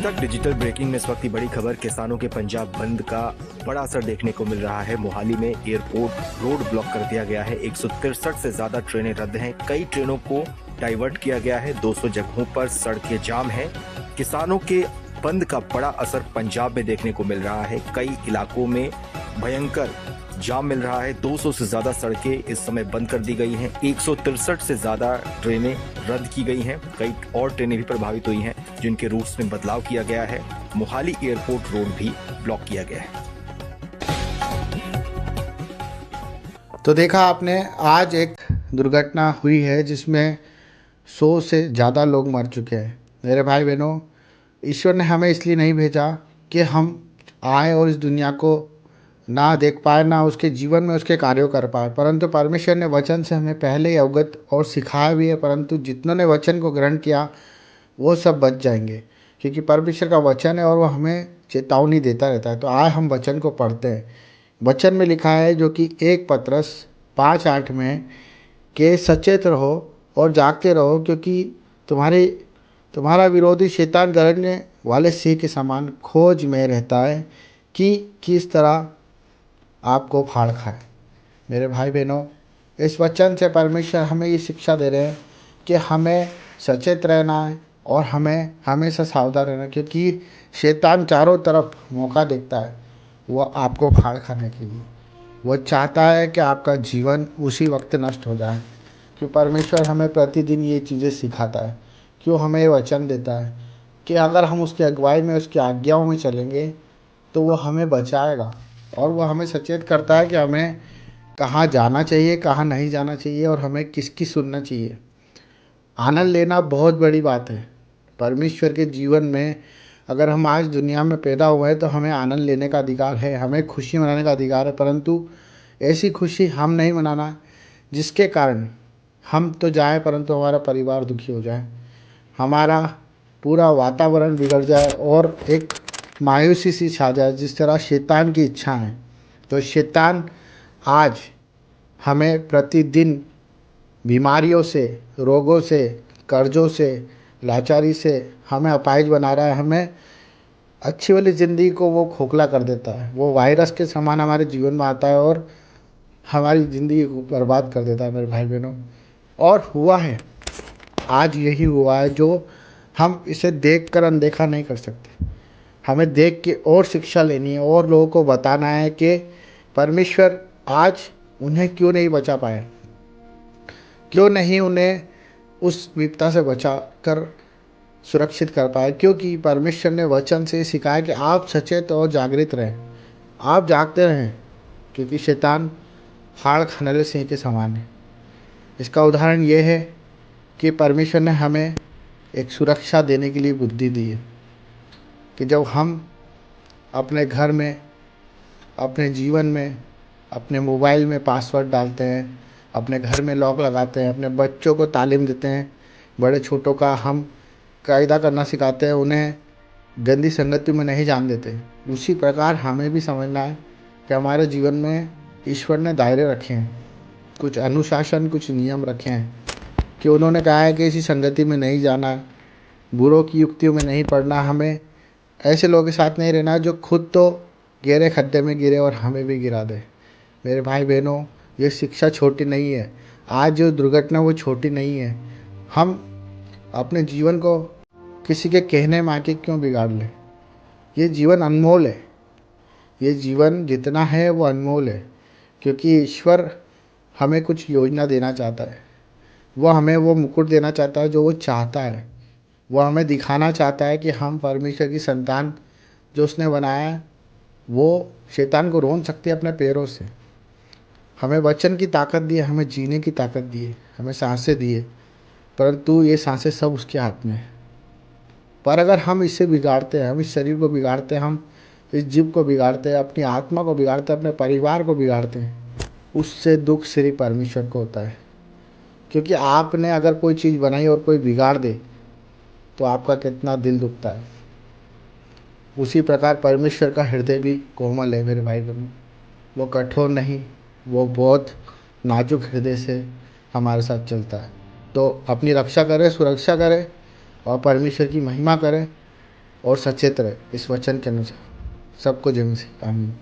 तक digital breaking में इस वक्त की बड़ी खबर, किसानों के पंजाब बंद का बड़ा असर देखने को मिल रहा है। मोहाली में एयरपोर्ट रोड ब्लॉक कर दिया गया है। 163 से ज्यादा ट्रेनें रद्द हैं। कई ट्रेनों को डाइवर्ट किया गया है। 200 जगहों पर सड़कें जाम हैं। किसानों के बंद का बड़ा असर पंजाब में देखने को मिल रहा है। कई इलाकों में भयंकर जाम मिल रहा है। 200 से ज्यादा सड़कें इस समय बंद कर दी गई हैं। 163 से ज्यादा ट्रेनें रद्द की गई हैं। कई और ट्रेनें भी प्रभावित हुई हैं, जिनके रूट्स में बदलाव किया गया है। मोहाली एयरपोर्ट रोड भी ब्लॉक किया गया है। तो देखा आपने, आज एक दुर्घटना हुई है जिसमें 100 से ज़्यादा लोग मर चुके हैं। मेरे भाई बहनों, ईश्वर ने हमें इसलिए नहीं भेजा कि हम आए और इस दुनिया को ना देख पाए, ना उसके जीवन में उसके कार्यों कर पाए, परंतु परमेश्वर ने वचन से हमें पहले ही अवगत और सिखाया भी है। परंतु जितनों ने वचन को ग्रहण किया वो सब बच जाएंगे, क्योंकि परमेश्वर का वचन है और वो हमें चेतावनी देता रहता है। तो आज हम वचन को पढ़ते हैं। वचन में लिखा है, जो कि 1 पतरस 5:8 में, कि सचेत रहो और जागते रहो, क्योंकि तुम्हारा विरोधी शैतान गरजने वाले सिंह के समान खोज में रहता है कि किस तरह आपको फाड़ खाए। मेरे भाई बहनों, इस वचन से परमेश्वर हमें ये शिक्षा दे रहे हैं कि हमें सचेत रहना है और हमें हमेशा सावधान रहना, क्योंकि शैतान चारों तरफ मौका देखता है वो आपको फाड़ खाने के लिए। वो चाहता है कि आपका जीवन उसी वक्त नष्ट हो जाए। क्यों परमेश्वर हमें प्रतिदिन ये चीज़ें सिखाता है, क्यों हमें ये वचन देता है कि अगर हम उसकी अगुवाई में, उसकी आज्ञाओं में चलेंगे तो वो हमें बचाएगा। और वो हमें सचेत करता है कि हमें कहाँ जाना चाहिए, कहाँ नहीं जाना चाहिए और हमें किसकी सुनना चाहिए। आनंद लेना बहुत बड़ी बात है परमेश्वर के जीवन में। अगर हम आज दुनिया में पैदा हुए हैं तो हमें आनंद लेने का अधिकार है, हमें खुशी मनाने का अधिकार है, परंतु ऐसी खुशी हम नहीं मनाना जिसके कारण हम तो जाएं परंतु हमारा परिवार दुखी हो जाए, हमारा पूरा वातावरण बिगड़ जाए और एक मायूसी सी छा जाए, जिस तरह शैतान की इच्छा है। तो शैतान आज हमें प्रतिदिन बीमारियों से, रोगों से, कर्जों से, लाचारी से हमें अपाहिज बना रहा है। हमें अच्छी वाली ज़िंदगी को वो खोखला कर देता है। वो वायरस के समान हमारे जीवन में आता है और हमारी ज़िंदगी को बर्बाद कर देता है। मेरे भाई बहनों, और हुआ है, आज यही हुआ है जो हम इसे देख कर अनदेखा नहीं कर सकते। हमें देख के और शिक्षा लेनी है और लोगों को बताना है कि परमेश्वर आज उन्हें क्यों नहीं बचा पाया, क्यों नहीं उन्हें उस विपदा से बचा कर सुरक्षित कर पाए। क्योंकि परमेश्वर ने वचन से सिखाया कि आप सचेत और जागृत रहें, आप जागते रहें, क्योंकि शैतान फाड़ खाने वाले सिंह के समान है। इसका उदाहरण ये है कि परमेश्वर ने हमें एक सुरक्षा देने के लिए बुद्धि दी है कि जब हम अपने घर में, अपने जीवन में, अपने मोबाइल में पासवर्ड डालते हैं, अपने घर में लॉक लगाते हैं, अपने बच्चों को तालीम देते हैं, बड़े छोटों का हम कायदा करना सिखाते हैं, उन्हें गंदी संगति में नहीं जान देते, उसी प्रकार हमें भी समझना है कि हमारे जीवन में ईश्वर ने दायरे रखे हैं, कुछ अनुशासन, कुछ नियम रखे हैं कि उन्होंने कहा है कि इसी संगति में नहीं जाना, बुरों की युक्तियों में नहीं पड़ना, हमें ऐसे लोगों के साथ नहीं रहना जो खुद तो गहरे खड्डे में गिरे और हमें भी गिरा दे। मेरे भाई बहनों, ये शिक्षा छोटी नहीं है। आज जो दुर्घटना वो छोटी नहीं है। हम अपने जीवन को किसी के कहने में आके क्यों बिगाड़ लें? ये जीवन अनमोल है। ये जीवन जितना है वो अनमोल है, क्योंकि ईश्वर हमें कुछ योजना देना चाहता है। वो हमें वो मुकुट देना चाहता है जो वो चाहता है। वो हमें दिखाना चाहता है कि हम परमेश्वर की संतान जो उसने बनाया है, वो शैतान को रोन सकते हैं अपने पैरों से। हमें वचन की ताकत दी है, हमें जीने की ताकत दी है, हमें सांसें दी है, परंतु ये सांसें सब उसके हाथ में है। पर अगर हम इससे बिगाड़ते हैं, हम इस शरीर को बिगाड़ते हैं, हम इस जीव को बिगाड़ते हैं, अपनी आत्मा को बिगाड़ते हैं, अपने परिवार को बिगाड़ते हैं, उससे दुख सिर्फ परमेश्वर को होता है। क्योंकि आपने अगर कोई चीज़ बनाई और कोई बिगाड़ दे तो आपका कितना दिल दुखता है। उसी प्रकार परमेश्वर का हृदय भी कोमल है मेरे भाई बहनों, वो कठोर नहीं, वो बहुत नाजुक हृदय से हमारे साथ चलता है। तो अपनी रक्षा करें, सुरक्षा करें और परमेश्वर की महिमा करें। और सचेत रहे इस वचन के अनुसार। सबको जय मसीह, आमीन।